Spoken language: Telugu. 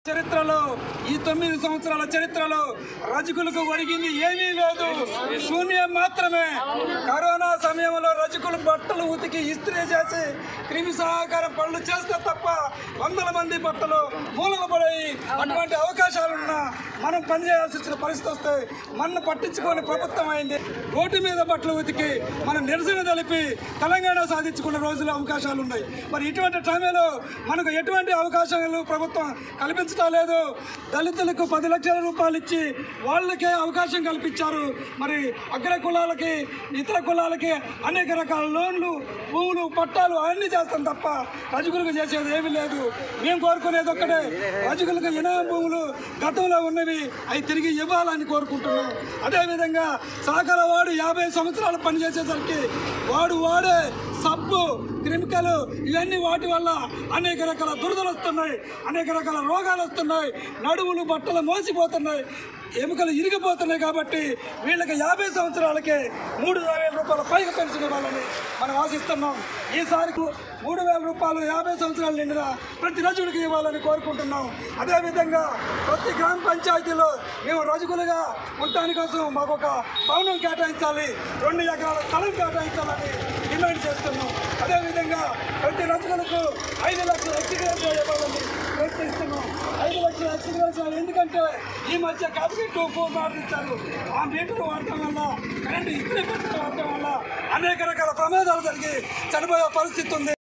చరిత్రలో ఈ 9 సంవత్సరాల చరిత్రలో రజకులకు ఒరిగింది ఏమీ లేదు, శూన్యం మాత్రమే. కరోనా సమయంలో రజకులు బట్టలు ఉతికి ఇస్త్రీ చేసి క్రిమి సహాకారం పనులు చేస్తే తప్ప వందల మంది బట్టలు మూలన పడాయి. అటువంటి అవకాశాలున్నా మనం పనిచేయాల్సి వచ్చిన పరిస్థితి వస్తే మన పట్టించుకొని ప్రభుత్వం అయింది. రోడ్డు మీద బట్టలు ఉతికి మనం నిరసన తెలిపి తెలంగాణ సాధించుకున్న రోజులు అవకాశాలు ఉన్నాయి. మరి ఇటువంటి టైంలో మనకు ఎటువంటి అవకాశాలు ప్రభుత్వం కల్పించడం లేదు. దళితులకు 10 లక్షల రూపాయలు ఇచ్చి వాళ్ళకే అవకాశం కల్పించారు. మరి అగ్ర కులాలకి ఇతర కులాలకి అనేక రకాల లోన్లు, భూములు, పట్టాలు అన్నీ చేస్తాం తప్ప రజకులకు చేసేది ఏమీ లేదు. మేము కోరుకునేది ఒక్కటే, రజకులకు ఇనాం భూములు గతంలో ఉన్నవి అవి తిరిగి ఇవ్వాలని కోరుకుంటున్నాం. అదేవిధంగా సహకార వాడు 50 సంవత్సరాలు పనిచేసేసరికి వాడే సబ్బు, కెమికల్ ఇవన్నీ వాటి వల్ల అనేక రకాల దురదలు వస్తున్నాయి, అనేక రకాల రోగాలు వస్తున్నాయి, నడువులు బట్టలు మోసిపోతున్నాయి, ఎముకలు ఇరిగిపోతున్నాయి. కాబట్టి వీళ్ళకి 50 సంవత్సరాలకే 3,000 రూపాయల పైగా పెన్షన్ ఇవ్వాలని మనం ఆశిస్తున్నాం. ఈసారి 3,000 రూపాయలు 50 సంవత్సరాలు నిండిన ప్రతి రజకుడికి ఇవ్వాలని కోరుకుంటున్నాం. అదేవిధంగా ప్రతి గ్రామ పంచాయతీలో మేము రజకులుగా ఉండటాని కోసం మాకు ఒక భవనం కేటాయించాలి, 2 ఎకరాల స్థలం కేటాయించాలని డిమాండ్ చేస్తున్నాం. అదేవిధంగా ప్రతి రజకులకు 5 లక్షల ఎక్స్గ్రేస్ ఇవ్వాలని ప్రయత్నిస్తున్నాం. 5 లక్షల ఎక్స్గ్రేస్ ఎందుకంటే ఈ మధ్య కేబినెట్ ఆర్డర్ ఇచ్చారు. ఆ మీటర్ వాడటం వల్ల, కరెంటు ఇస్త్రీ పెట్టడం వాడటం వల్ల అనేక రకాల ప్రమాదాలు జరిగి చనిపోయే పరిస్థితి ఉంది.